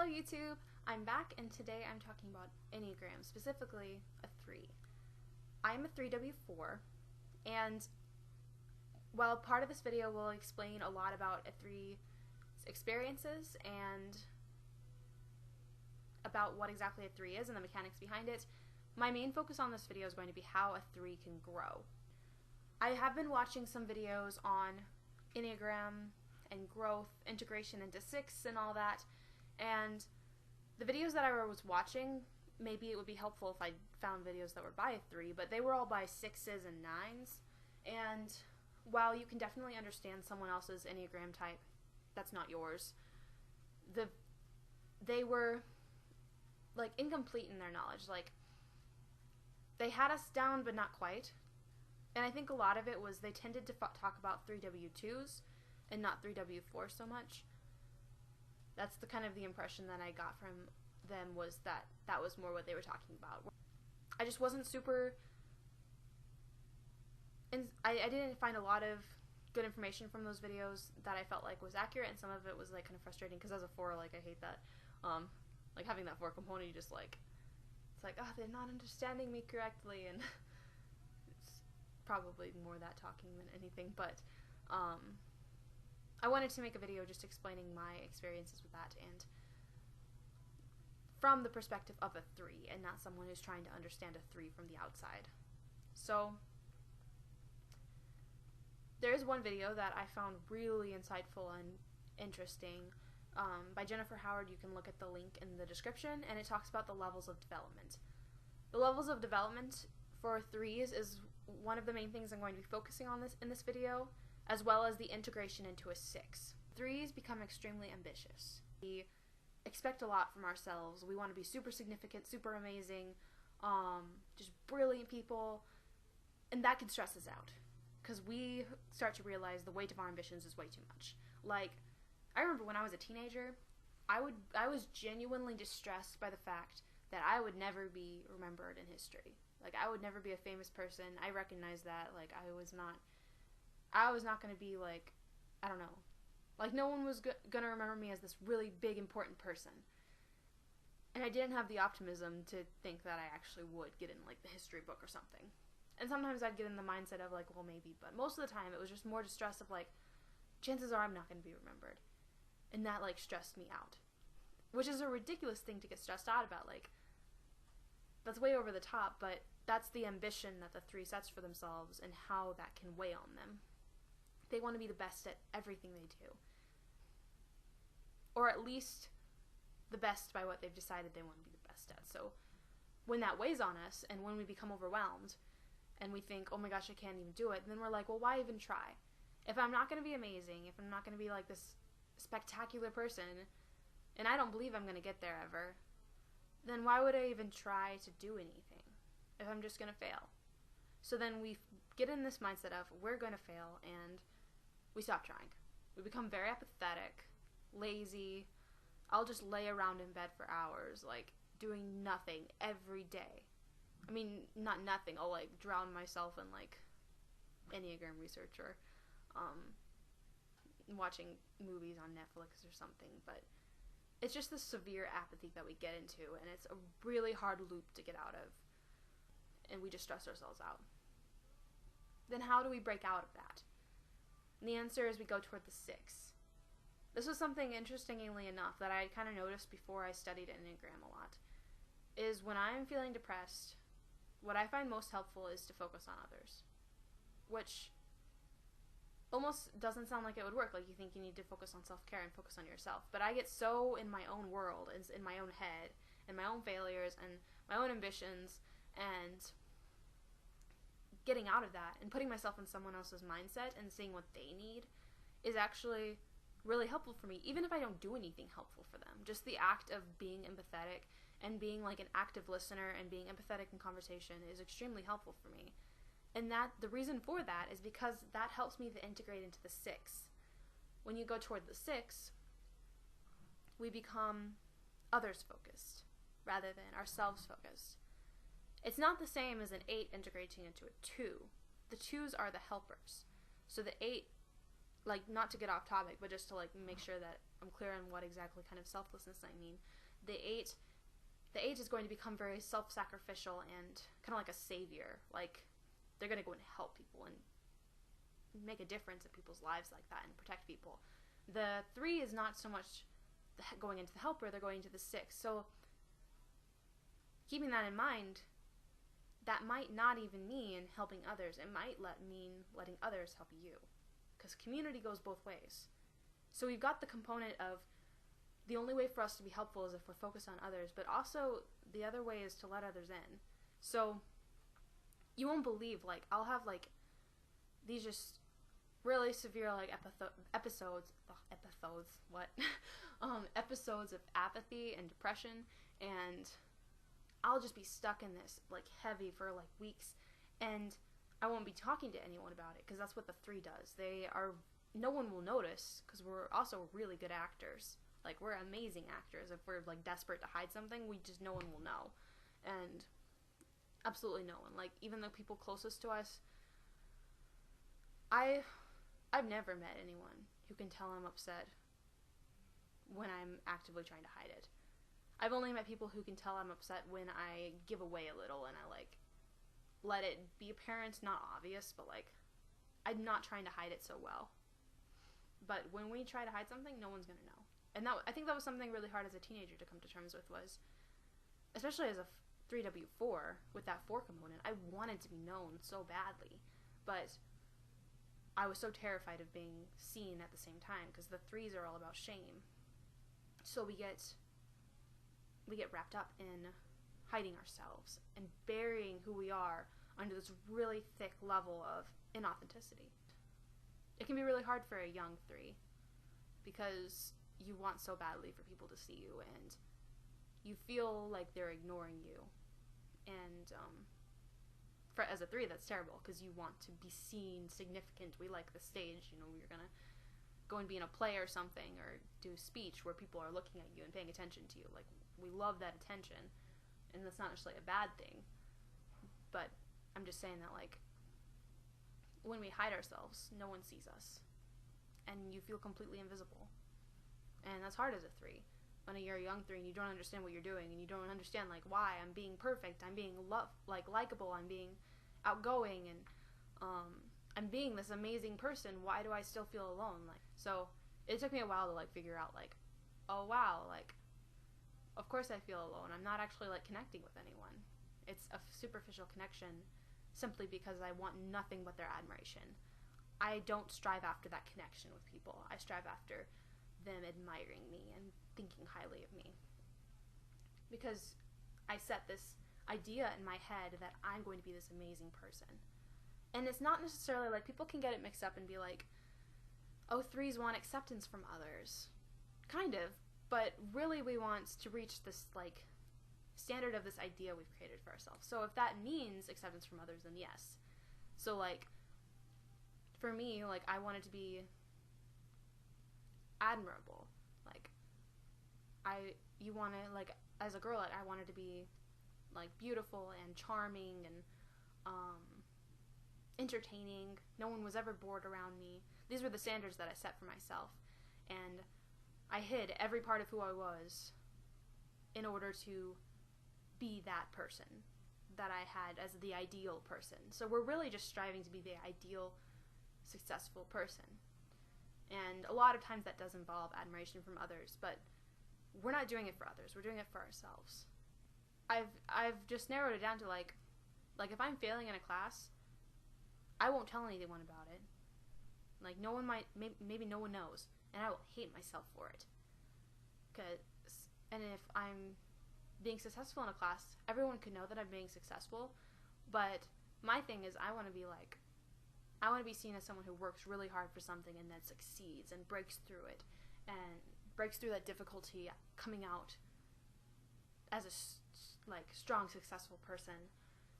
Hello YouTube, I'm back and today I'm talking about Enneagram, specifically a 3. I'm a 3W4 and while part of this video will explain a lot about a 3's experiences and about what exactly a 3 is and the mechanics behind it, my main focus on this video is going to be how a 3 can grow. I have been watching some videos on Enneagram and growth, integration into 6 and all that, and the videos that I was watching, maybe it would be helpful if I found videos that were by a 3, but they were all by 6s and 9s, and while you can definitely understand someone else's Enneagram type, that's not yours. They were like incomplete in their knowledge, like they had us down but not quite, and I think a lot of it was they tended to talk about 3W2s and not 3W4 so much. That's the kind of the impression that I got from them, was that that was more what they were talking about. I just wasn't super, and I didn't find a lot of good information from those videos that I felt like was accurate, and some of it was like kind of frustrating because as a 4, like I hate that, like having that 4 component, you just like, it's like, oh, they're not understanding me correctly, and it's probably more that talking than anything, but I wanted to make a video just explaining my experiences with that and from the perspective of a 3 and not someone who's trying to understand a 3 from the outside. So there is one video that I found really insightful and interesting by Jennifer Howard. You can look at the link in the description, and it talks about the levels of development. The levels of development for 3s is one of the main things I'm going to be focusing on in this video, as well as the integration into a 6. 3s become extremely ambitious. We expect a lot from ourselves. We want to be super significant, super amazing, just brilliant people, and that can stress us out because we start to realize the weight of our ambitions is way too much. Like, I remember when I was a teenager, I was genuinely distressed by the fact that I would never be remembered in history. Like, I would never be a famous person. I recognized that. Like, I was not going to be, like, I don't know. Like, no one was going to remember me as this really big, important person. And I didn't have the optimism to think that I actually would get in, like, the history book or something. And sometimes I'd get in the mindset of, like, well, maybe. But most of the time, it was just more distress of, like, chances are I'm not going to be remembered. And that, like, stressed me out. Which is a ridiculous thing to get stressed out about. Like, that's way over the top, but that's the ambition that the 3 sets for themselves and how that can weigh on them. They want to be the best at everything they do. Or at least the best by what they've decided they want to be the best at. So when that weighs on us and when we become overwhelmed and we think, oh my gosh, I can't even do it, then we're like, well, why even try? If I'm not going to be amazing, if I'm not going to be like this spectacular person, and I don't believe I'm going to get there ever, then why would I even try to do anything if I'm just going to fail? So then we get in this mindset of we're going to fail, and we stop trying. We become very apathetic, lazy. I'll just lay around in bed for hours, like, doing nothing every day. I mean, not nothing. I'll, like, drown myself in, like, Enneagram research or watching movies on Netflix or something. But it's just this severe apathy that we get into, and it's a really hard loop to get out of. And we just stress ourselves out. Then how do we break out of that? And the answer is we go toward the 6. This was something, interestingly enough, that I kind of noticed before I studied Enneagram a lot, is when I'm feeling depressed, what I find most helpful is to focus on others, which almost doesn't sound like it would work. Like, you think you need to focus on self-care and focus on yourself, but I get so in my own world, in my own head, and my own failures, and my own ambitions, and getting out of that and putting myself in someone else's mindset and seeing what they need is actually really helpful for me, even if I don't do anything helpful for them. Just the act of being empathetic and being like an active listener and being empathetic in conversation is extremely helpful for me. And that the reason for that is because that helps me to integrate into the 6. When you go toward the 6, we become others focused rather than ourselves focused. It's not the same as an 8 integrating into a 2. The 2s are the helpers. So the 8 like, not to get off topic, but just to, like, make sure that I'm clear on what exactly kind of selflessness I mean. The 8 is going to become very self-sacrificial and kind of like a savior. Like, they're going to go and help people and make a difference in people's lives like that and protect people. The 3 is not so much going into the helper, they're going into the 6. So, keeping that in mind, that might not even mean helping others. It might mean letting others help you. Because community goes both ways. So we've got the component of the only way for us to be helpful is if we're focused on others, but also the other way is to let others in. So you won't believe, like, I'll have, like, these just really severe, like, episodes of apathy and depression, and I'll just be stuck in this, like, heavy for, like, weeks, and I won't be talking to anyone about it, because that's what the 3 does. No one will notice, because we're also really good actors. Like, we're amazing actors. If we're, like, desperate to hide something, no one will know. And absolutely no one. Like, even the people closest to us, I've never met anyone who can tell I'm upset when I'm actively trying to hide it. I've only met people who can tell I'm upset when I give away a little and I, like, let it be apparent, not obvious, but, like, I'm not trying to hide it so well. But when we try to hide something, no one's gonna know. And I think that was something really hard as a teenager to come to terms with, was, especially as a 3W4, with that 4 component, I wanted to be known so badly, but I was so terrified of being seen at the same time, because the 3s are all about shame. So we get wrapped up in hiding ourselves and burying who we are under this really thick level of inauthenticity. It can be really hard for a young 3 because you want so badly for people to see you, and you feel like they're ignoring you. And as a 3, that's terrible, because you want to be seen significant. We like the stage, you know, you're gonna go and be in a play or something, or do a speech where people are looking at you and paying attention to you. Like, we love that attention, and that's not necessarily a bad thing, but I'm just saying that, like, when we hide ourselves, no one sees us, and you feel completely invisible, and that's hard as a 3. When you're a young 3 and you don't understand what you're doing, and you don't understand, like, why I'm being perfect, I'm being likable, I'm being outgoing, and I'm being this amazing person, why do I still feel alone? Like, so it took me a while to, like, figure out, like, oh wow, like, of course I feel alone. I'm not actually, like, connecting with anyone. It's a superficial connection simply because I want nothing but their admiration. I don't strive after that connection with people. I strive after them admiring me and thinking highly of me. Because I set this idea in my head that I'm going to be this amazing person. And it's not necessarily, like, people can get it mixed up and be like, oh, 3s want acceptance from others. Kind of. But really we want to reach this, like, standard of this idea we've created for ourselves. So if that means acceptance from others, then yes. So, like, for me, like, I wanted to be admirable. Like, you want to, like, as a girl, I wanted to be, like, beautiful and charming and entertaining. No one was ever bored around me. These were the standards that I set for myself. And I hid every part of who I was in order to be that person that I had as the ideal person. So we're really just striving to be the ideal, successful person. And a lot of times that does involve admiration from others, but we're not doing it for others. We're doing it for ourselves. I've just narrowed it down to, like if I'm failing in a class, I won't tell anyone about it. Like, no one might, maybe no one knows, and I will hate myself for it. And if I'm being successful in a class, everyone could know that I'm being successful, but my thing is I want to be seen as someone who works really hard for something and then succeeds and breaks through it, and breaks through that difficulty, coming out as a, like, strong, successful person.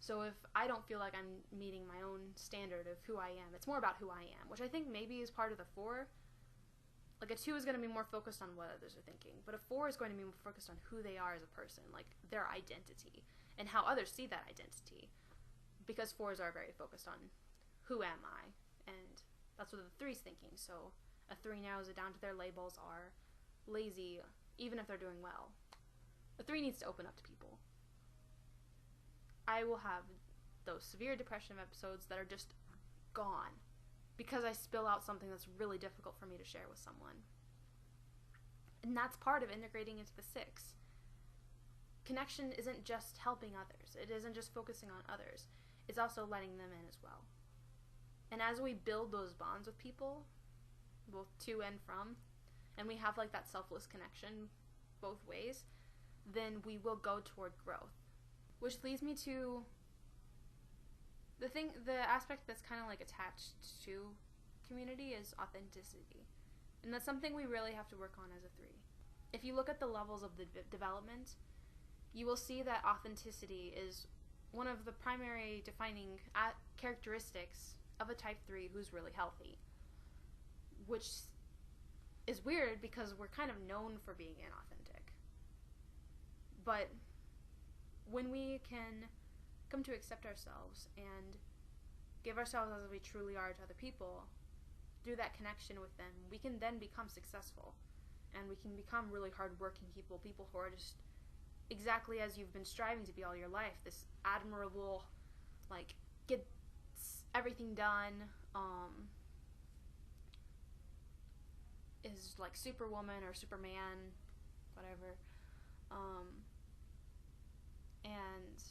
So if I don't feel like I'm meeting my own standard of who I am, it's more about who I am, which I think maybe is part of the 4. Like, a 2 is going to be more focused on what others are thinking, but a 4 is going to be more focused on who they are as a person, like, their identity, and how others see that identity. Because 4s are very focused on who am I, and That's what the 3's thinking. So a 3 narrows it down to their labels are lazy, even if they're doing well. A 3 needs to open up to people. I will have those severe depression episodes that are just gone because I spill out something that's really difficult for me to share with someone. And that's part of integrating into the 6. Connection isn't just helping others. It isn't just focusing on others. It's also letting them in as well. And as we build those bonds with people, both to and from, and we have like that selfless connection both ways, then we will go toward growth. Which leads me to the aspect that's kind of like attached to community is authenticity. And that's something we really have to work on as a 3. If you look at the levels of the development, you will see that authenticity is one of the primary defining characteristics of a type 3 who's really healthy. Which is weird because we're kind of known for being inauthentic. But when we can come to accept ourselves and give ourselves as we truly are to other people, through that connection with them, we can then become successful. And we can become really hardworking people who are just exactly as you've been striving to be all your life. This admirable, like, get everything done, is like Superwoman or Superman, whatever. And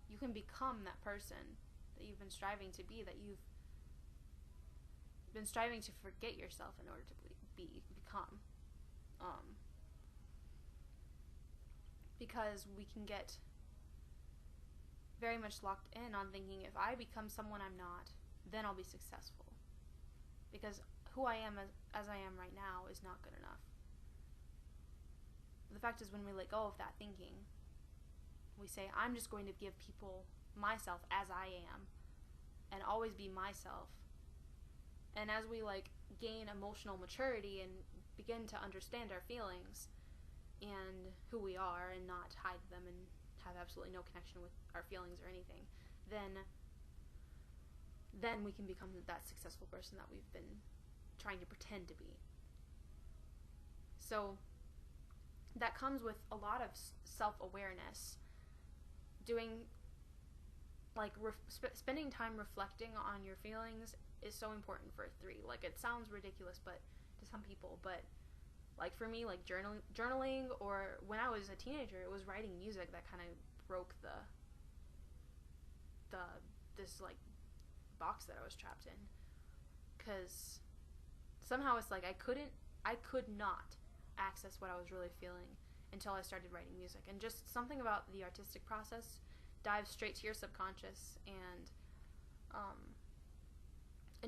you can become that person that you've been striving to be, that you've been striving to forget yourself in order to become. Because we can get very much locked in on thinking, if I become someone I'm not, then I'll be successful. Because who I am as I am right now is not good enough. The fact is, when we let go of that thinking, we say, I'm just going to give people myself as I am and always be myself. And as we gain emotional maturity and begin to understand our feelings and who we are and not hide them and have absolutely no connection with our feelings or anything, then we can become that successful person that we've been trying to pretend to be. So that comes with a lot of self-awareness. Doing, spending time reflecting on your feelings is so important for a 3. It sounds ridiculous to some people, but for me, journaling, or when I was a teenager, it was writing music that kind of broke this box that I was trapped in. Because somehow it's I could not access what I was really feeling until I started writing music. And just something about the artistic process dives straight to your subconscious and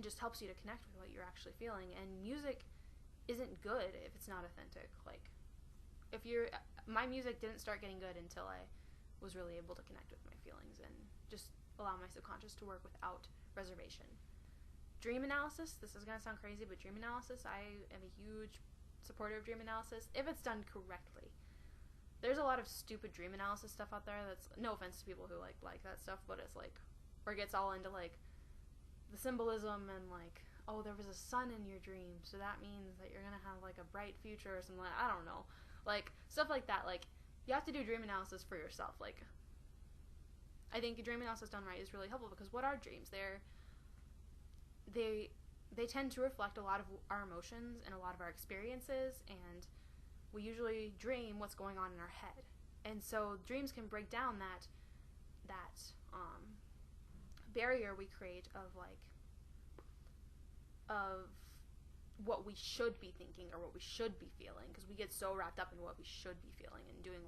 just helps you to connect with what you're actually feeling. And music isn't good if it's not authentic. My music didn't start getting good until I was really able to connect with my feelings and just allow my subconscious to work without reservation. Dream analysis, this is going to sound crazy, but dream analysis, I am a huge supporter of dream analysis if it's done correctly. There's a lot of stupid dream analysis stuff out there that's, no offense to people who like that stuff, but it's where it gets all into the symbolism and oh, there was a sun in your dream, so that means that you're gonna have a bright future or something. I don't know, stuff like that. You have to do dream analysis for yourself. I think dream analysis done right is really helpful, because what are dreams? They tend to reflect a lot of our emotions and a lot of our experiences, and we usually dream what's going on in our head. And so dreams can break down that barrier we create of what we should be thinking or what we should be feeling, because we get so wrapped up in what we should be feeling and doing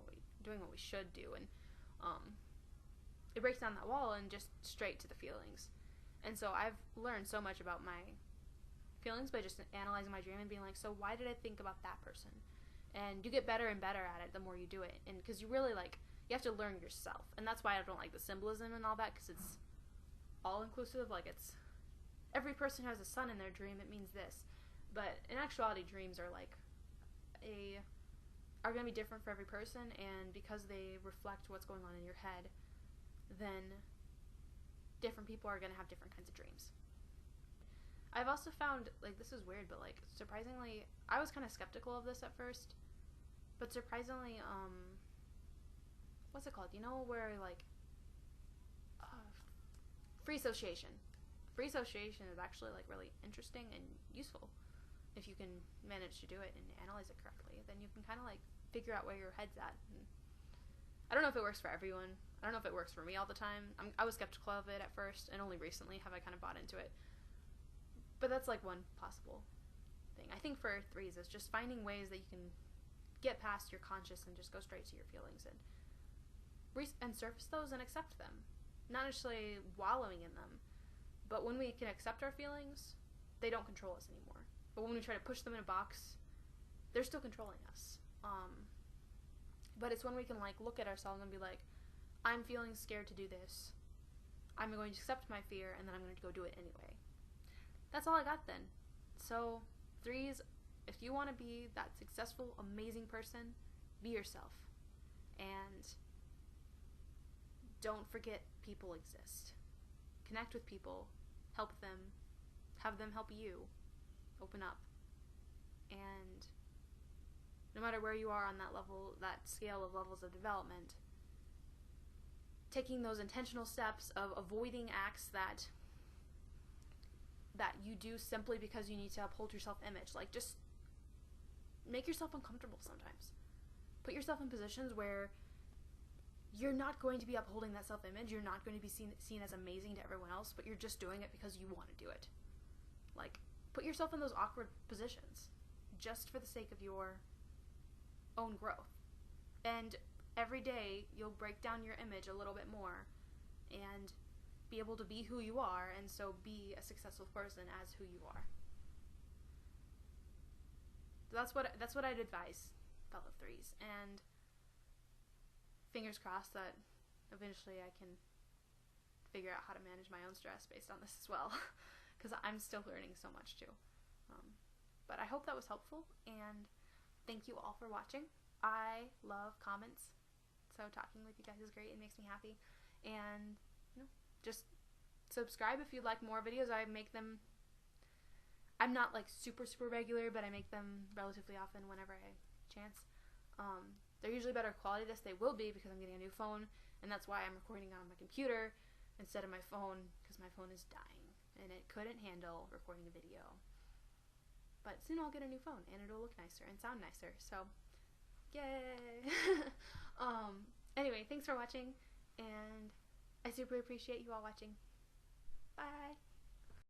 what we should do, and it breaks down that wall and just straight to the feelings. And so I've learned so much about my feelings by just analyzing my dream and being so why did I think about that person? And you get better and better at it the more you do it, and because you really you have to learn yourself. And that's why I don't like the symbolism and all that, because it's all inclusive. It's every person has a sun in their dream, it means this. But in actuality, dreams are are going to be different for every person, and because they reflect what's going on in your head, then different people are going to have different kinds of dreams. I've also found, like, this is weird, but, like, surprisingly, I was kind of skeptical of this at first, but surprisingly, what's it called? You know, where, like, free association. Free association is actually, like, really interesting and useful. If you can manage to do it and analyze it correctly, then you can kind of, like, figure out where your head's at. And I don't know if it works for everyone. I don't know if it works for me all the time. I was skeptical of it at first, and only recently have I kind of bought into it. But that's, like, one possible thing. I think for threes, it's just finding ways that you can get past your conscious and just go straight to your feelings and surface those and accept them. Not necessarily wallowing in them, but when we can accept our feelings, they don't control us anymore. But when we try to push them in a box, they're still controlling us. But it's when we can, like, look at ourselves and be like, I'm feeling scared to do this. I'm going to accept my fear, and then I'm going to go do it anyway. That's all I got then. So, threes, if you want to be that successful, amazing person, be yourself. And don't forget people exist. Connect with people. Help them. Have them help you. Open up. And no matter where you are on that level, that scale of levels of development, taking those intentional steps of avoiding acts that you do simply because you need to uphold your self-image. Like, just make yourself uncomfortable sometimes. Put yourself in positions where you're not going to be upholding that self-image. You're not going to be seen as amazing to everyone else, but you're just doing it because you want to do it. Like, put yourself in those awkward positions just for the sake of your own growth. And every day you'll break down your image a little bit more and be able to be who you are, and so be a successful person as who you are. That's what I'd advise fellow threes, and fingers crossed that eventually I can figure out how to manage my own stress based on this as well, because I'm still learning so much too. But I hope that was helpful, and thank you all for watching. I love comments, so talking with you guys is great. It makes me happy. And just subscribe if you'd like more videos. I make them, I'm not like super regular, but I make them relatively often whenever I chance. They're usually better quality. This they will be, because I'm getting a new phone, and that's why I'm recording on my computer instead of my phone, because my phone is dying and it couldn't handle recording a video. But soon I'll get a new phone, and it'll look nicer and sound nicer, so yay! Anyway, thanks for watching, and I super appreciate you all watching. Bye!